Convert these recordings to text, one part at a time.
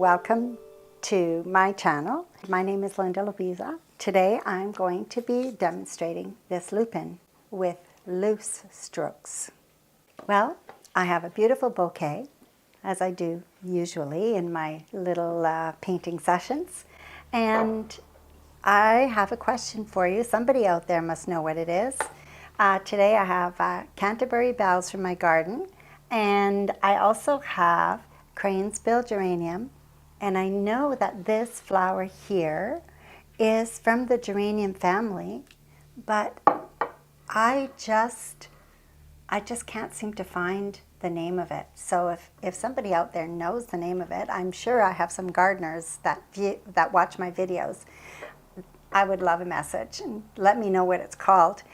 welcome to my channel. My name is Linda Lovisa. Today I'm going to be demonstrating this lupin with loose strokes. Well, I have a beautiful bouquet, as I do usually in my little painting sessions, and I have a question for you. Somebody out there must know what it is. Today I have Canterbury bells from my garden, and I also have cranesbill geranium, and I know that this flower here is from the geranium family, but I just can't seem to find the name of it. So if somebody out there knows the name of it, I'm sure I have some gardeners that watch my videos. I would love a message and let me know what it's called.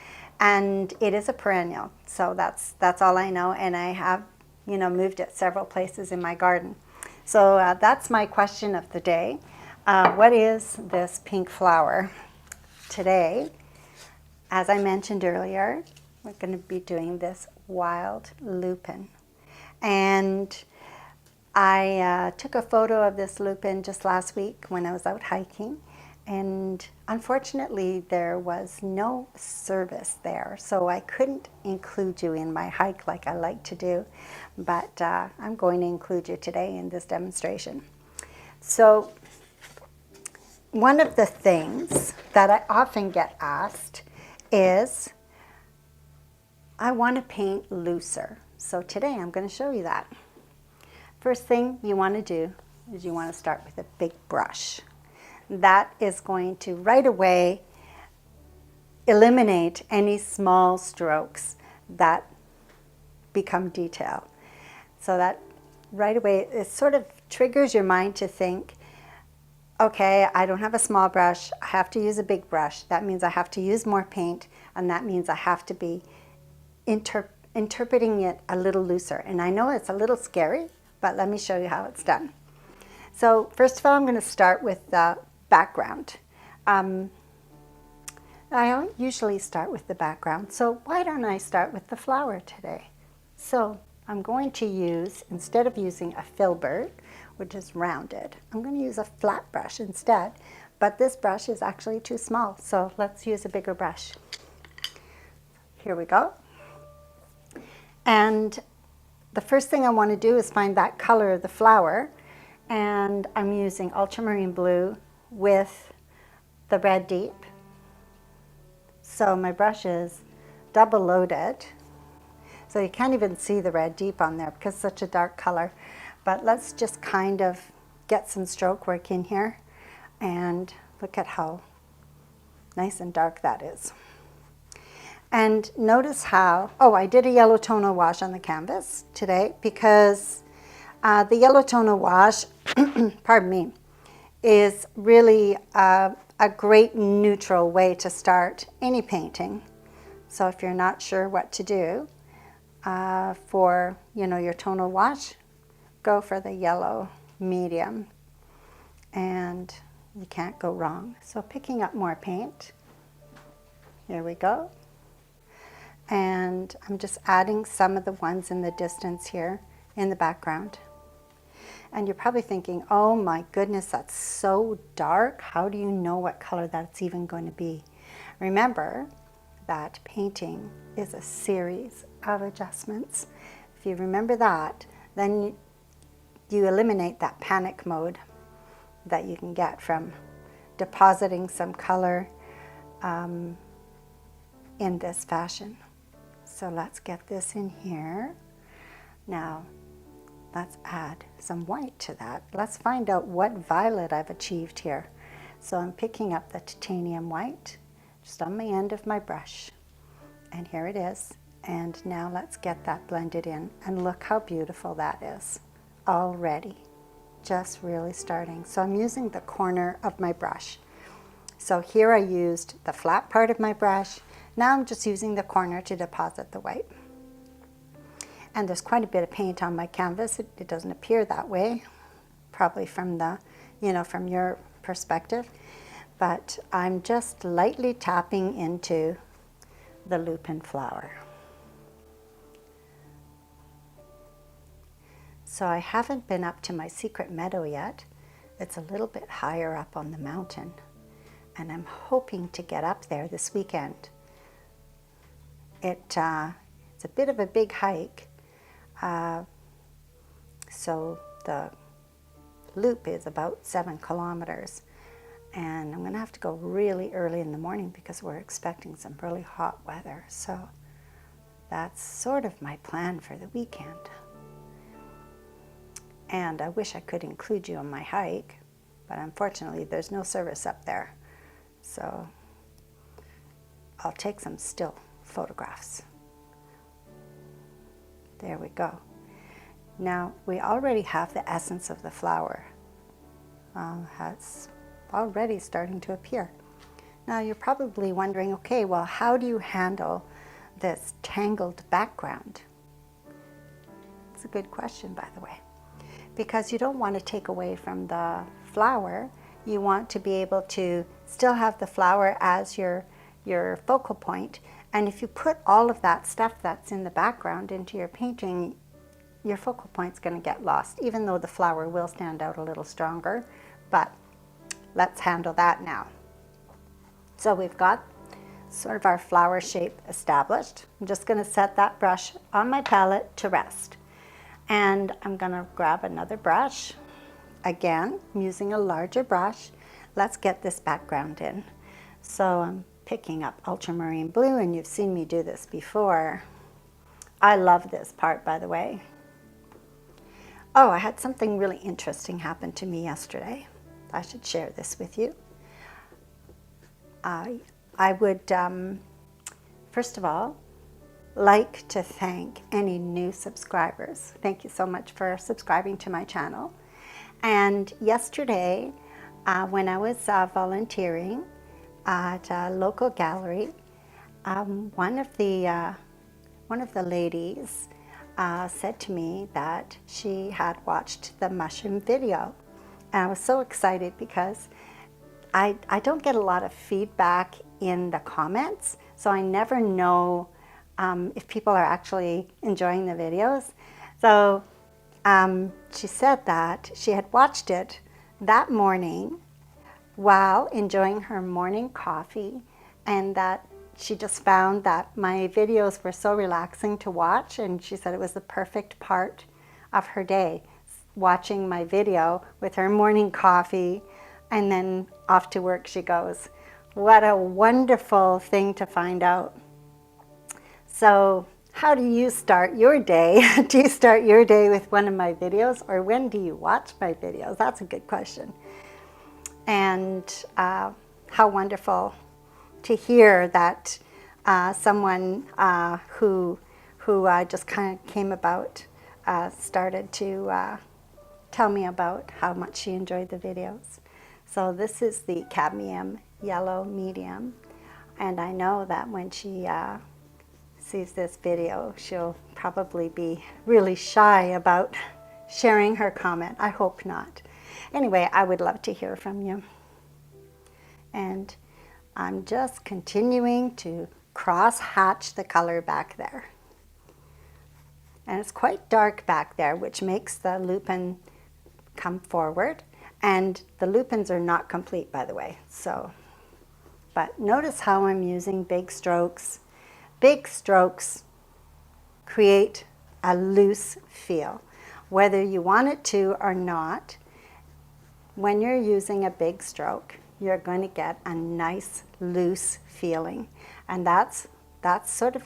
And it is a perennial, so that's all I know, and I have moved it several places in my garden. So that's my question of the day. What is this pink flower? Today, as I mentioned earlier, we're going to be doing this wild lupin. And I took a photo of this lupin just last week when I was out hiking. And unfortunately, there was no service there, so I couldn't include you in my hike like I like to do, but I'm going to include you today in this demonstration. So one of the things that I often get asked is, I want to paint looser. So today I'm going to show you that. First thing you want to do is you want to start with a big brush. That is going to right away eliminate any small strokes that become detail. So that right away, it sort of triggers your mind to think, okay, I don't have a small brush, I have to use a big brush. That means I have to use more paint, and that means I have to be interpreting it a little looser. And I know it's a little scary, but let me show you how it's done. So first of all, I'm going to start with the background. I don't usually start with the background, so why don't I start with the flower today? So I'm going to use, instead of using a filbert, which is rounded, I'm going to use a flat brush instead, but this brush is actually too small, so let's use a bigger brush. Here we go. And the first thing I want to do is find that color of the flower, and I'm using ultramarine blue with the red deep. So my brush is double loaded, so you can't even see the red deep on there because it's such a dark color. But let's just kind of get some stroke work in here, and look at how nice and dark that is. And notice how, I did a yellow tonal wash on the canvas today because the yellow tonal wash, pardon me, is really a great neutral way to start any painting. So if you're not sure what to do for your tonal wash, go for the yellow medium, and you can't go wrong. So picking up more paint, here we go. And I'm just adding some of the ones in the distance here in the background. And you're probably thinking, oh my goodness, that's so dark. How do you know what color that's even going to be? Remember that painting is a series of adjustments. If you remember that, then you eliminate that panic mode that you can get from depositing some color in this fashion. So let's get this in here. Now, let's add some white to that. Let's find out what violet I've achieved here. So I'm picking up the titanium white just on the end of my brush. And here it is. And now let's get that blended in. And look how beautiful that is already. Just really starting. So I'm using the corner of my brush. So here I used the flat part of my brush. Now I'm just using the corner to deposit the white. And there's quite a bit of paint on my canvas. It doesn't appear that way, probably from the, from your perspective. But I'm just lightly tapping into the lupin flower. So I haven't been up to my secret meadow yet, It's a little bit higher up on the mountain, and I'm hoping to get up there this weekend. It's a bit of a big hike, so the loop is about 7 kilometers, and I'm going to have to go really early in the morning because we're expecting some really hot weather. So that's sort of my plan for the weekend. And I wish I could include you on my hike, but unfortunately there's no service up there. So I'll take some still photographs. There we go. Now we already have the essence of the flower. It's already starting to appear. Now you're probably wondering, okay, well, how do you handle this tangled background? It's a good question, by the way, because you don't want to take away from the flower. You want to be able to still have the flower as your focal point. And if you put all of that stuff that's in the background into your painting, your focal point's going to get lost, even though the flower will stand out a little stronger. But let's handle that now. So we've got sort of our flower shape established. I'm just going to set that brush on my palette to rest. And I'm going to grab another brush. Again, I'm using a larger brush. Let's get this background in. So I'm picking up ultramarine blue, and you've seen me do this before. I love this part, by the way. Oh, I had something really interesting happen to me yesterday. I should share this with you. I would, first of all, like to thank any new subscribers. Thank you so much for subscribing to my channel. And yesterday, when I was volunteering at a local gallery, one of the ladies said to me that she had watched the mushroom video. And I was so excited because I don't get a lot of feedback in the comments, so I never know if people are actually enjoying the videos. So she said that she had watched it that morning while enjoying her morning coffee, and that she just found that my videos were so relaxing to watch, and she said it was the perfect part of her day, watching my video with her morning coffee, and then off to work she goes. What a wonderful thing to find out. So how do you start your day? Do you start your day with one of my videos, or when do you watch my videos? That's a good question. And how wonderful to hear that someone who just kind of came about started to tell me about how much she enjoyed the videos. So this is the cadmium yellow medium, and I know that when she sees this video, she'll probably be really shy about sharing her comment. I hope not. Anyway, I would love to hear from you. And I'm just continuing to cross-hatch the color back there. And it's quite dark back there, which makes the lupin come forward. And the lupins are not complete, by the way. So, but notice how I'm using big strokes. Big strokes create a loose feel. Whether you want it to or not, when you're using a big stroke, you're going to get a nice loose feeling. And that's sort of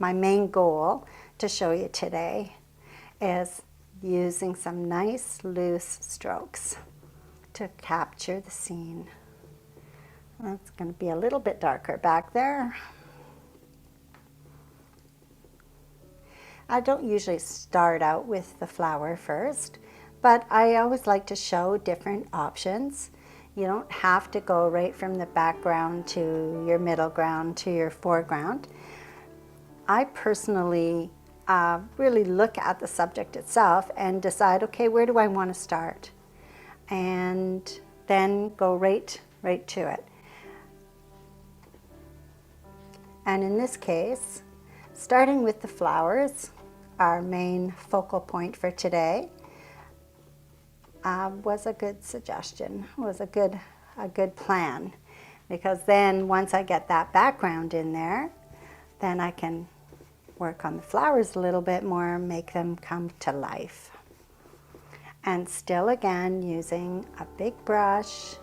my main goal to show you today, is using some nice loose strokes to capture the scene. It's going to be a little bit darker back there. I don't usually start out with the flower first, but I always like to show different options. You don't have to go right from the background to your middle ground to your foreground. I personally really look at the subject itself and decide, okay, where do I want to start? And then go right to it. And in this case, starting with the flowers, our main focal point for today, was a good suggestion, was a good plan, because then once I get that background in there, then I can work on the flowers a little bit more, make them come to life. And still again using a big brush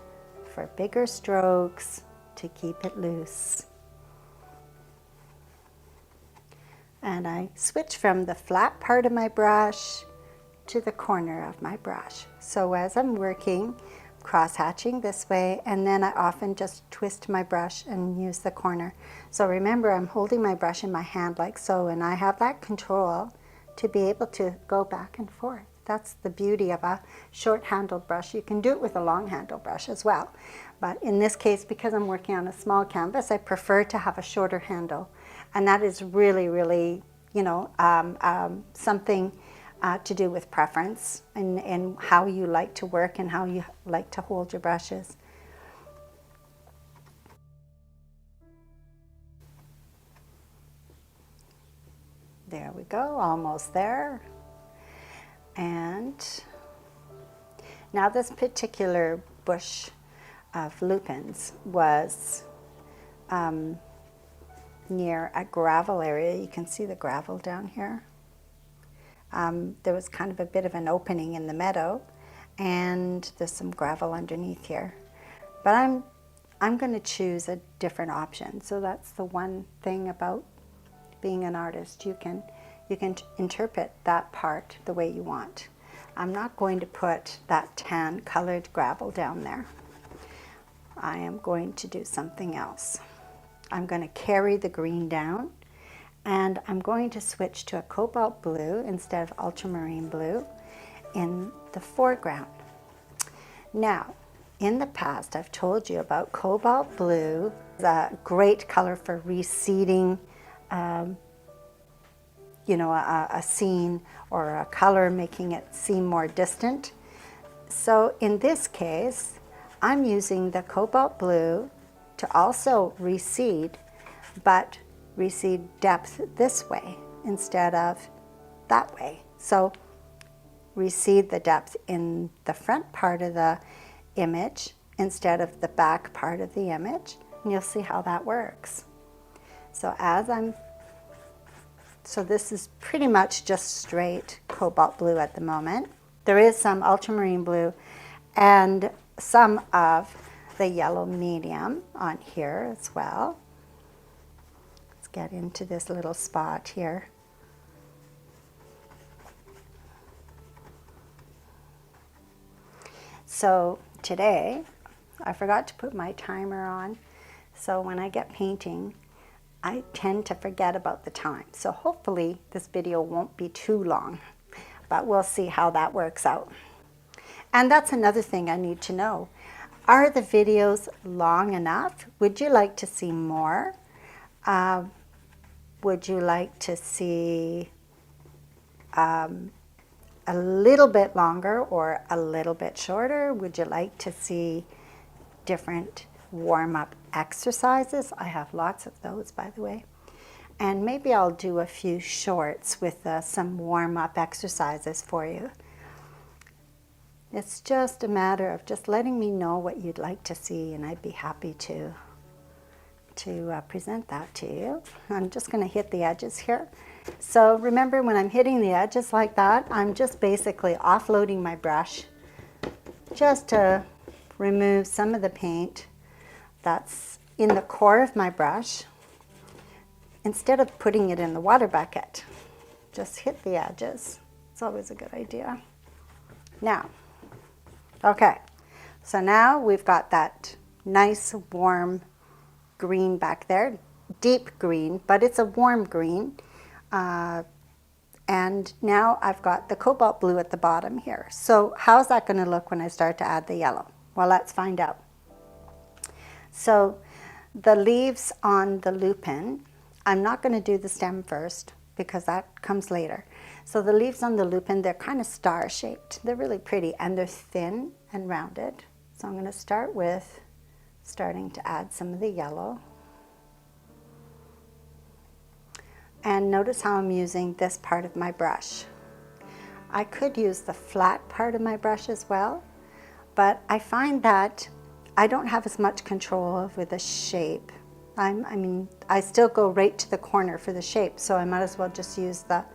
for bigger strokes to keep it loose. And I switch from the flat part of my brush to the corner of my brush. So as I'm working, cross-hatching this way, and then I often just twist my brush and use the corner. So remember, I'm holding my brush in my hand like so, and I have that control to be able to go back and forth. That's the beauty of a short-handled brush. You can do it with a long-handled brush as well. But in this case, because I'm working on a small canvas, I prefer to have a shorter handle. And that is really, really, you know, something to do with preference and how you like to work and how you like to hold your brushes. There we go, almost there. And now this particular bush of lupins was near a gravel area. You can see the gravel down here. There was kind of a bit of an opening in the meadow, and there's some gravel underneath here. But I'm going to choose a different option. So that's the one thing about being an artist. You can interpret that part the way you want. I'm not going to put that tan colored gravel down there. I am going to do something else. I'm going to carry the green down, and I'm going to switch to a cobalt blue instead of ultramarine blue in the foreground. Now, in the past, I've told you about cobalt blue. It's a great color for reseeding, you know, a scene or a color, making it seem more distant. So in this case, I'm using the cobalt blue to also reseed, but reseed depth this way instead of that way. So reseed the depth in the front part of the image instead of the back part of the image, and you'll see how that works. So this is pretty much just straight cobalt blue at the moment. There is some ultramarine blue and some of the yellow medium on here as well. Let's get into this little spot here. So today, I forgot to put my timer on, so when I get painting, I tend to forget about the time. So hopefully this video won't be too long, but we'll see how that works out. And that's another thing I need to know. Are the videos long enough? Would you like to see more? Would you like to see a little bit longer or a little bit shorter? Would you like to see different warm-up exercises? I have lots of those, by the way. And maybe I'll do a few shorts with some warm-up exercises for you. It's just a matter of just letting me know what you'd like to see, and I'd be happy to present that to you. I'm just going to hit the edges here. So remember, when I'm hitting the edges like that, I'm just basically offloading my brush just to remove some of the paint that's in the core of my brush. Instead of putting it in the water bucket, just hit the edges. It's always a good idea. Now, okay, so now we've got that nice warm green back there, deep green, but it's a warm green. And now I've got the cobalt blue at the bottom here. So how's that going to look when I start to add the yellow? Well, let's find out. So the leaves on the lupin, I'm not going to do the stem first because that comes later. So the leaves on the lupin, they're kind of star-shaped. They're really pretty, and they're thin and rounded. So I'm going to start with starting to add some of the yellow. And notice how I'm using this part of my brush. I could use the flat part of my brush as well, but I find that I don't have as much control over the shape. I mean, I still go right to the corner for the shape, so I might as well just use the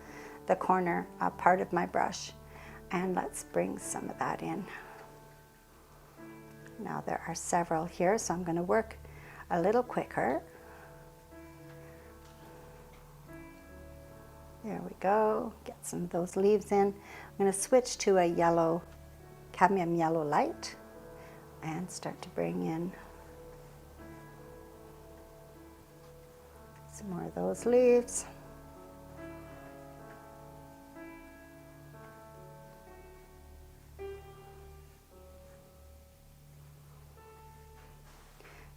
corner part of my brush. And let's bring some of that in. Now there are several here, so I'm going to work a little quicker. There we go. Get some of those leaves in. I'm going to switch to a yellow, cadmium yellow light, and start to bring in some more of those leaves.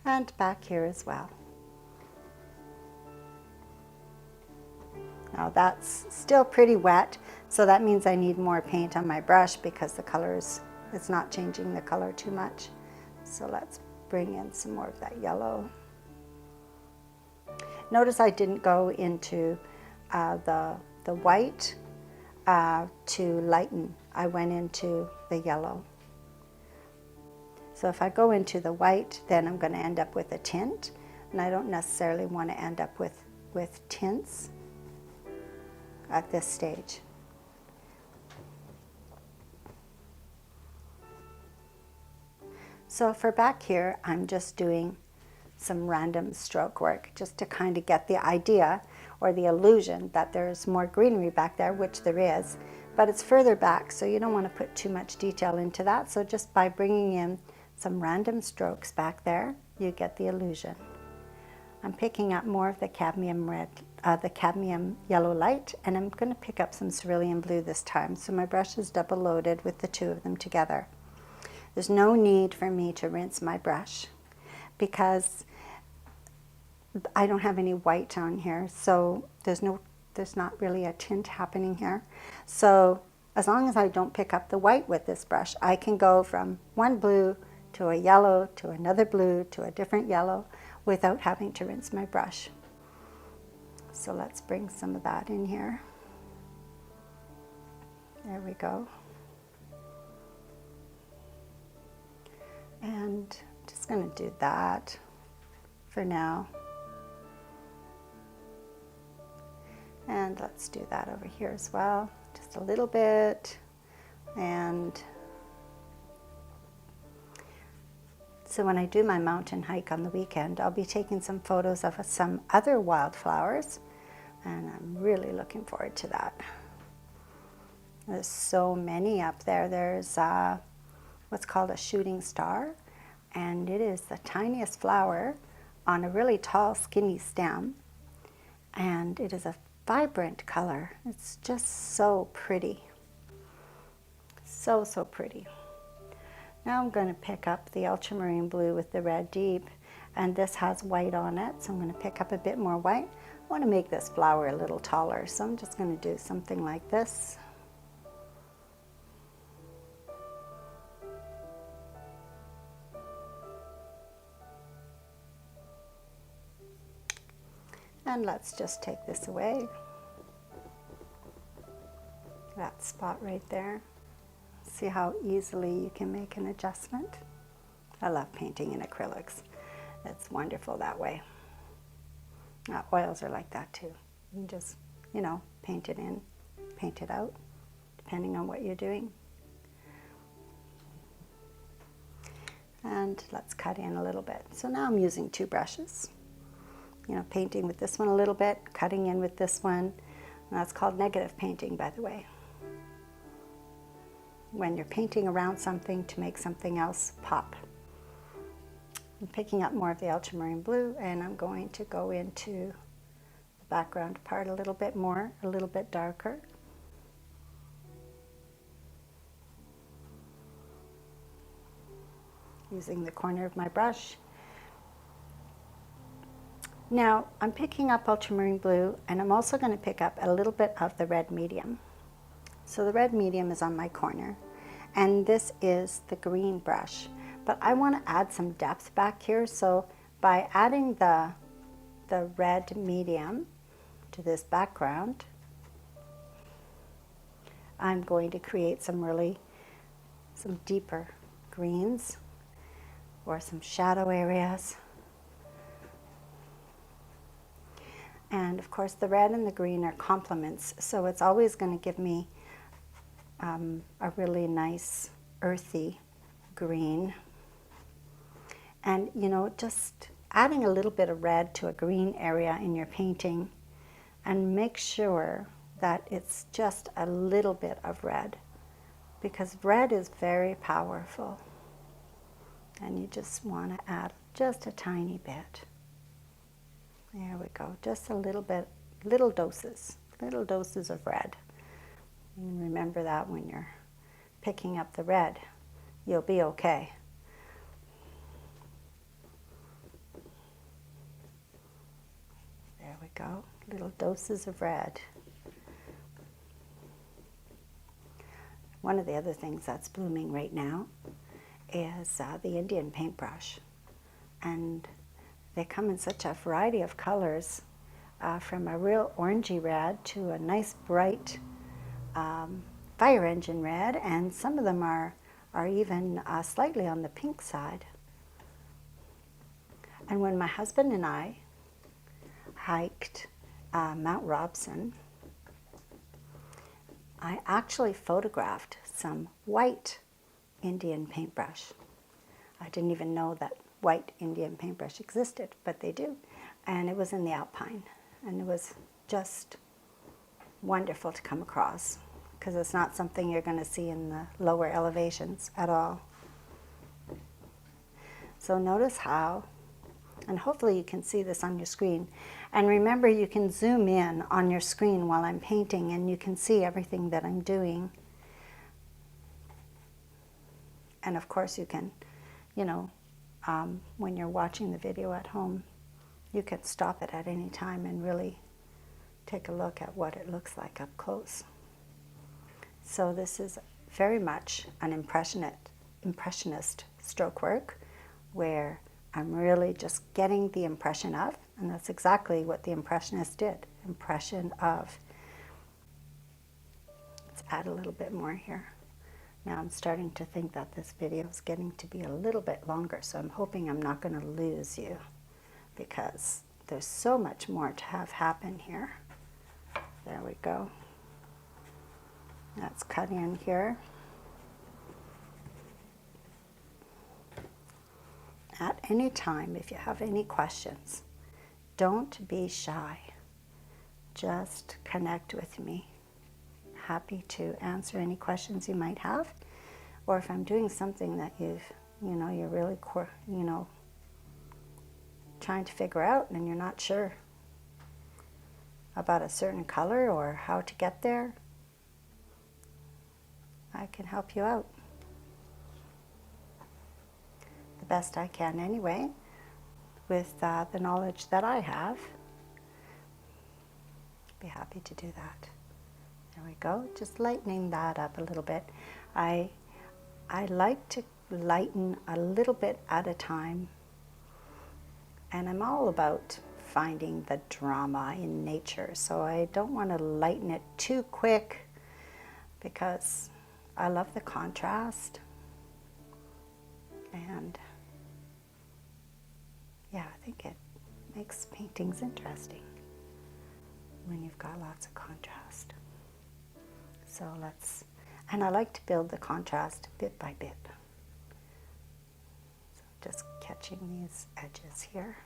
And back here as well. Now that's still pretty wet, so that means I need more paint on my brush because the colors, it's not changing the color too much. So let's bring in some more of that yellow. Notice I didn't go into the white to lighten. I went into the yellow. So if I go into the white, then I'm going to end up with a tint, and I don't necessarily want to end up with tints at this stage. So for back here, I'm just doing some random stroke work just to kind of get the idea or the illusion that there's more greenery back there, which there is, but it's further back, so you don't want to put too much detail into that. So just by bringing in some random strokes back there, you get the illusion. I'm picking up more of the cadmium red, the cadmium yellow light, and I'm going to pick up some cerulean blue this time. So my brush is double loaded with the two of them together. There's no need for me to rinse my brush because I don't have any white on here, so there's not really a tint happening here. So as long as I don't pick up the white with this brush, I can go from one blue to a yellow to another blue to a different yellow without having to rinse my brush. So let's bring some of that in here. There we go. And just going to do that for now. And let's do that over here as well, just a little bit. And so when I do my mountain hike on the weekend, I'll be taking some photos of some other wildflowers, and I'm really looking forward to that. There's so many up there. There's what's called a shooting star, and it is the tiniest flower on a really tall, skinny stem, and it is a vibrant color. It's just so pretty. So, so pretty. Now I'm going to pick up the ultramarine blue with the red deep, and this has white on it, so I'm going to pick up a bit more white. I want to make this flower a little taller, so I'm just going to do something like this. And let's just take this away. That spot right there. See how easily you can make an adjustment? I love painting in acrylics. It's wonderful that way. Oils are like that too. You can just, you know, paint it in, paint it out, depending on what you're doing. And let's cut in a little bit. So now I'm using two brushes. You know, painting with this one a little bit, cutting in with this one. And that's called negative painting, by the way. When you're painting around something to make something else pop. I'm picking up more of the ultramarine blue, and I'm going to go into the background part a little bit more, a little bit darker. Using the corner of my brush. Now, I'm picking up ultramarine blue, and I'm also going to pick up a little bit of the red medium. So the red medium is on my corner, and this is the green brush. But I want to add some depth back here, so by adding the red medium to this background, I'm going to create some deeper greens or some shadow areas. And of course the red and the green are complements, so it's always going to give me a really nice earthy green. And you know, just adding a little bit of red to a green area in your painting, and make sure that it's just a little bit of red, because red is very powerful, and you just want to add just a tiny bit. There we go, just a little bit, little doses of red. And remember that when you're picking up the red, you'll be okay. There we go, little doses of red. One of the other things that's blooming right now is the Indian paintbrush. And they come in such a variety of colors, from a real orangey red to a nice bright fire engine red, and some of them are even slightly on the pink side. And when my husband and I hiked Mount Robson, I actually photographed some white Indian paintbrush. I didn't even know that white Indian paintbrush existed, but they do. And it was in the Alpine, and it was just wonderful to come across, because it's not something you're going to see in the lower elevations at all. So notice how, and hopefully you can see this on your screen. And remember, you can zoom in on your screen while I'm painting, and you can see everything that I'm doing. And of course you can, you know, when you're watching the video at home, you can stop it at any time and really take a look at what it looks like up close. So this is very much an impressionist stroke work, where I'm really just getting the impression of, and that's exactly what the Impressionists did, impression of. Let's add a little bit more here. Now I'm starting to think that this video is getting to be a little bit longer, so I'm hoping I'm not going to lose you, because there's so much more to have happen here. There we go. That's cut in here. At any time, if you have any questions, don't be shy. Just connect with me. Happy to answer any questions you might have, or if I'm doing something that you're really, trying to figure out and you're not sure about a certain color or how to get there, I can help you out the best I can anyway, with the knowledge that I have. Be happy to do that. There we go, just lightening that up a little bit. I like to lighten a little bit at a time, and I'm all about finding the drama in nature, so I don't want to lighten it too quick, because I love the contrast. And yeah, I think it makes paintings interesting when you've got lots of contrast. So and I like to build the contrast bit by bit. So just catching these edges here.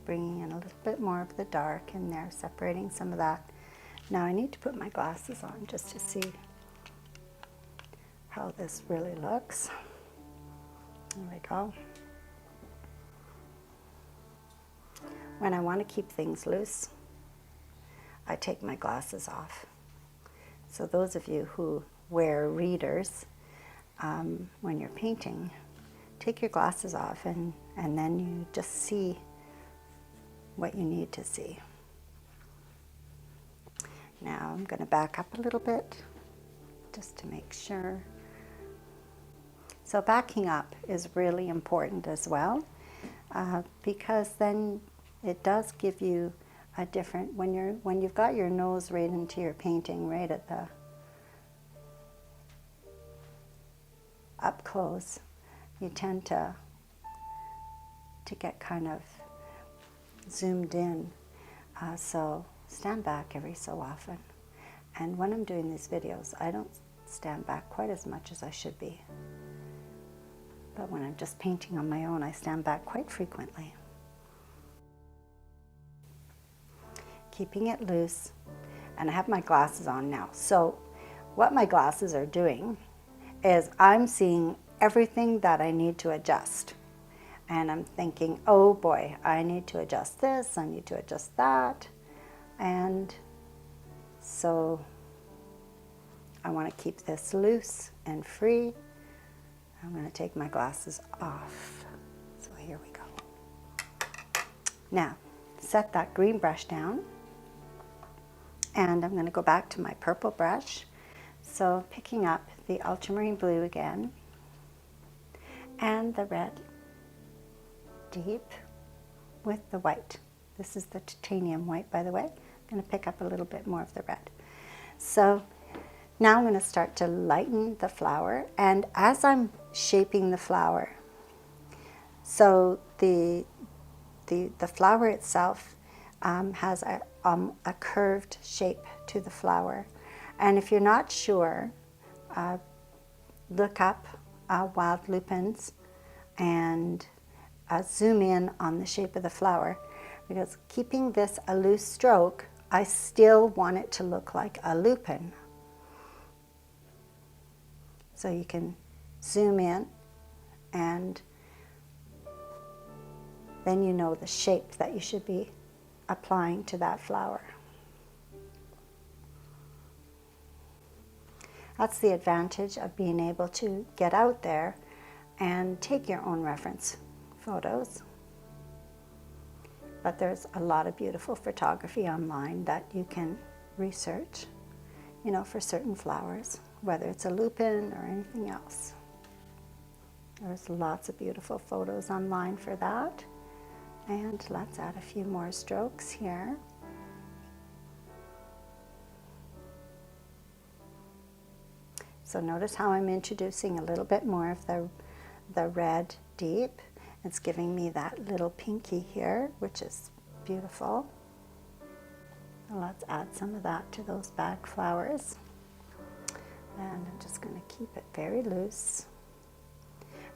Bringing in a little bit more of the dark in there, separating some of that. Now I need to put my glasses on just to see how this really looks. There we go. When I want to keep things loose, I take my glasses off. So those of you who wear readers, when you're painting, take your glasses off, and then you just see what you need to see. Now I'm going to back up a little bit just to make sure. So backing up is really important as well, because then it does give you a different, when you've got your nose right into your painting, right at the up close, you tend to get kind of zoomed in. So stand back every so often. And when I'm doing these videos, I don't stand back quite as much as I should be. But when I'm just painting on my own, I stand back quite frequently. Keeping it loose. And I have my glasses on now. So what my glasses are doing is I'm seeing everything that I need to adjust. And I'm thinking, oh boy, I need to adjust this, I need to adjust that. And so I want to keep this loose and free. I'm going to take my glasses off. So here we go. Now, set that green brush down. And I'm going to go back to my purple brush. So picking up the ultramarine blue again. And the red deep with the white. This is the titanium white, by the way. I'm going to pick up a little bit more of the red. So now I'm going to start to lighten the flower, and as I'm shaping the flower, so the flower itself has a curved shape to the flower, and if you're not sure, look up wild lupins and zoom in on the shape of the flower, because keeping this a loose stroke, I still want it to look like a lupin. So you can zoom in, and then you know the shape that you should be applying to that flower. That's the advantage of being able to get out there and take your own reference photos. But there's a lot of beautiful photography online that you can research, you know, for certain flowers, whether it's a lupin or anything else. There's lots of beautiful photos online for that. And let's add a few more strokes here. So notice how I'm introducing a little bit more of the red deep. It's giving me that little pinky here, which is beautiful. And let's add some of that to those back flowers. And I'm just going to keep it very loose.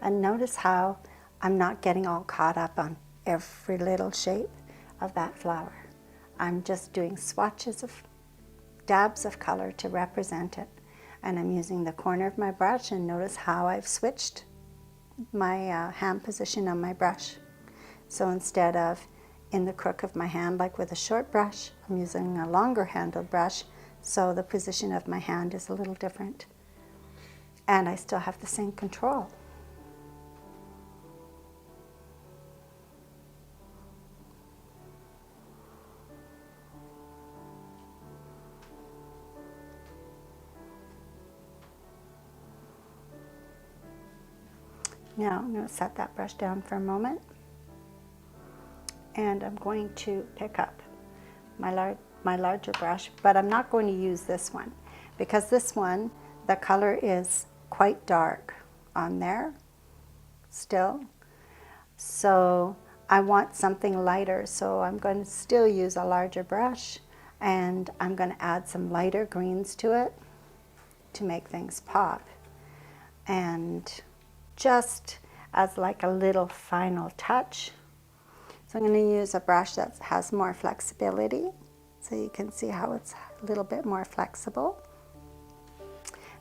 And notice how I'm not getting all caught up on every little shape of that flower. I'm just doing swatches of dabs of color to represent it. And I'm using the corner of my brush, and notice how I've switched my hand position on my brush. So instead of in the crook of my hand like with a short brush, I'm using a longer handled brush, so the position of my hand is a little different. And I still have the same control. Now I'm going to set that brush down for a moment, and I'm going to pick up my larger brush, but I'm not going to use this one because this one, the color is quite dark on there still. So I want something lighter, so I'm going to still use a larger brush, and I'm going to add some lighter greens to it to make things pop. And just as like a little final touch. So I'm going to use a brush that has more flexibility, so you can see how it's a little bit more flexible.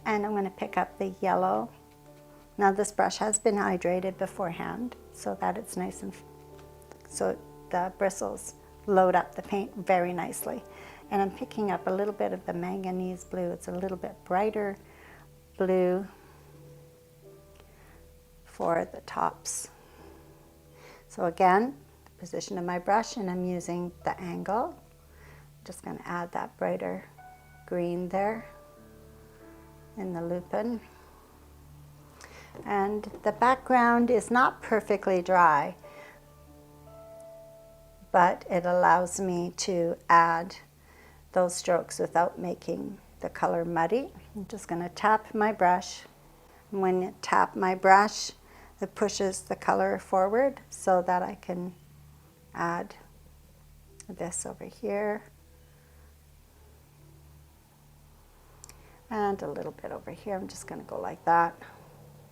And I'm going to pick up the yellow. Now this brush has been hydrated beforehand so that it's nice, and so the bristles load up the paint very nicely. And I'm picking up a little bit of the manganese blue. It's a little bit brighter blue for the tops. So again, the position of my brush, and I'm using the angle. Just going to add that brighter green there in the lupin. And the background is not perfectly dry, but it allows me to add those strokes without making the color muddy. I'm just going to tap my brush. When you tap my brush, it pushes the color forward so that I can add this over here and a little bit over here. I'm just going to go like that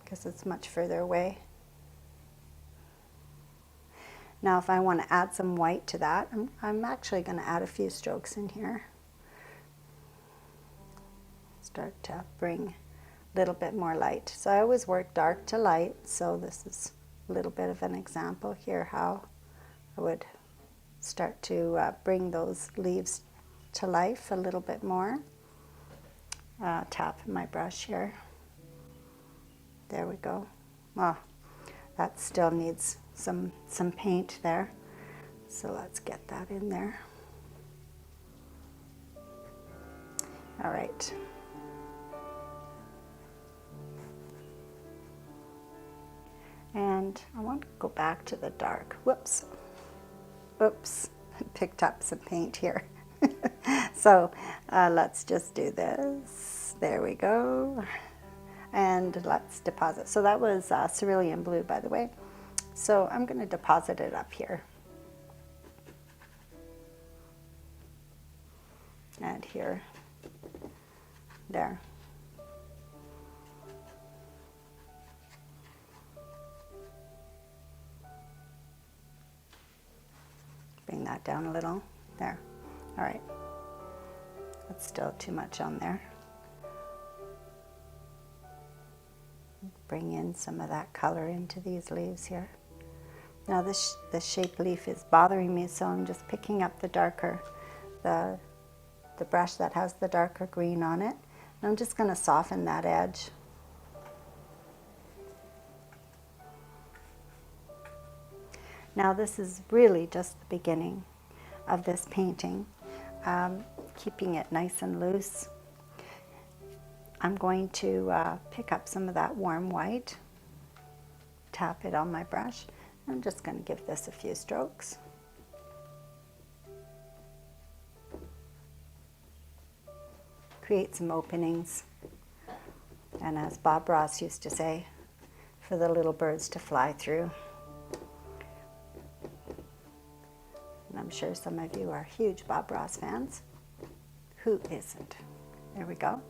because it's much further away. Now if I want to add some white to that, I'm actually going to add a few strokes in here. Start to bring a little bit more light. So I always work dark to light, so this is a little bit of an example here how I would start to bring those leaves to life a little bit more. Tap my brush here. There we go. Oh, that still needs some paint there. So let's get that in there. All right. And I want to go back to the dark. Whoops. Oops. Picked up some paint here. So let's just do this. There we go. And let's deposit. So that was cerulean blue, by the way. So I'm going to deposit it up here. And here. There. Bring that down a little. There. All right. That's still too much on there. Bring in some of that color into these leaves here. Now this shape leaf is bothering me, so I'm just picking up the darker, the brush that has the darker green on it. And I'm just going to soften that edge. Now this is really just the beginning of this painting, keeping it nice and loose. I'm going to pick up some of that warm white, tap it on my brush. I'm just going to give this a few strokes. Create some openings, and as Bob Ross used to say, for the little birds to fly through. And I'm sure some of you are huge Bob Ross fans. Who isn't? There we go.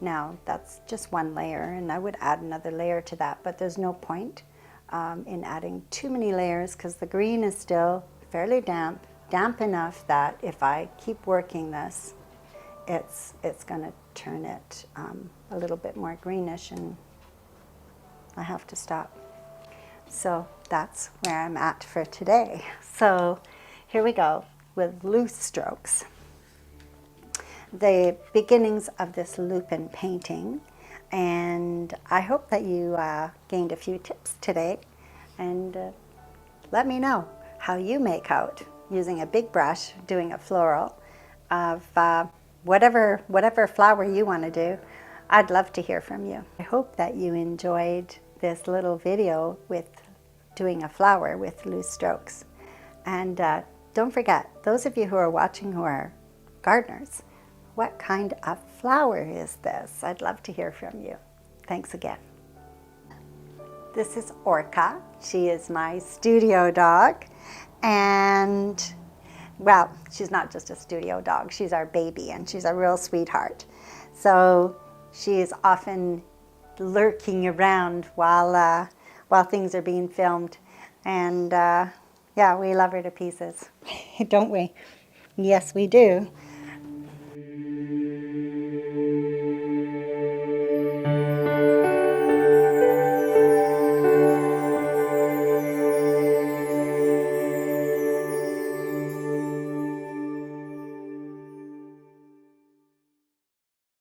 Now that's just one layer, and I would add another layer to that, but there's no point in adding too many layers because the green is still fairly damp enough that if I keep working this, it's going to turn it a little bit more greenish, and I have to stop. So that's where I'm at for today. So here we go with loose strokes. The beginnings of this lupin painting, and I hope that you gained a few tips today, and let me know how you make out using a big brush doing a floral of whatever flower you want to do. I'd love to hear from you. I hope that you enjoyed this little video with doing a flower with loose strokes. And don't forget, those of you who are watching who are gardeners, what kind of flower is this? I'd love to hear from you. Thanks again. This is Orca. She is my studio dog. And, well, she's not just a studio dog. She's our baby, and she's a real sweetheart. So she is often lurking around while things are being filmed. And, yeah, we love her to pieces, don't we? Yes, we do.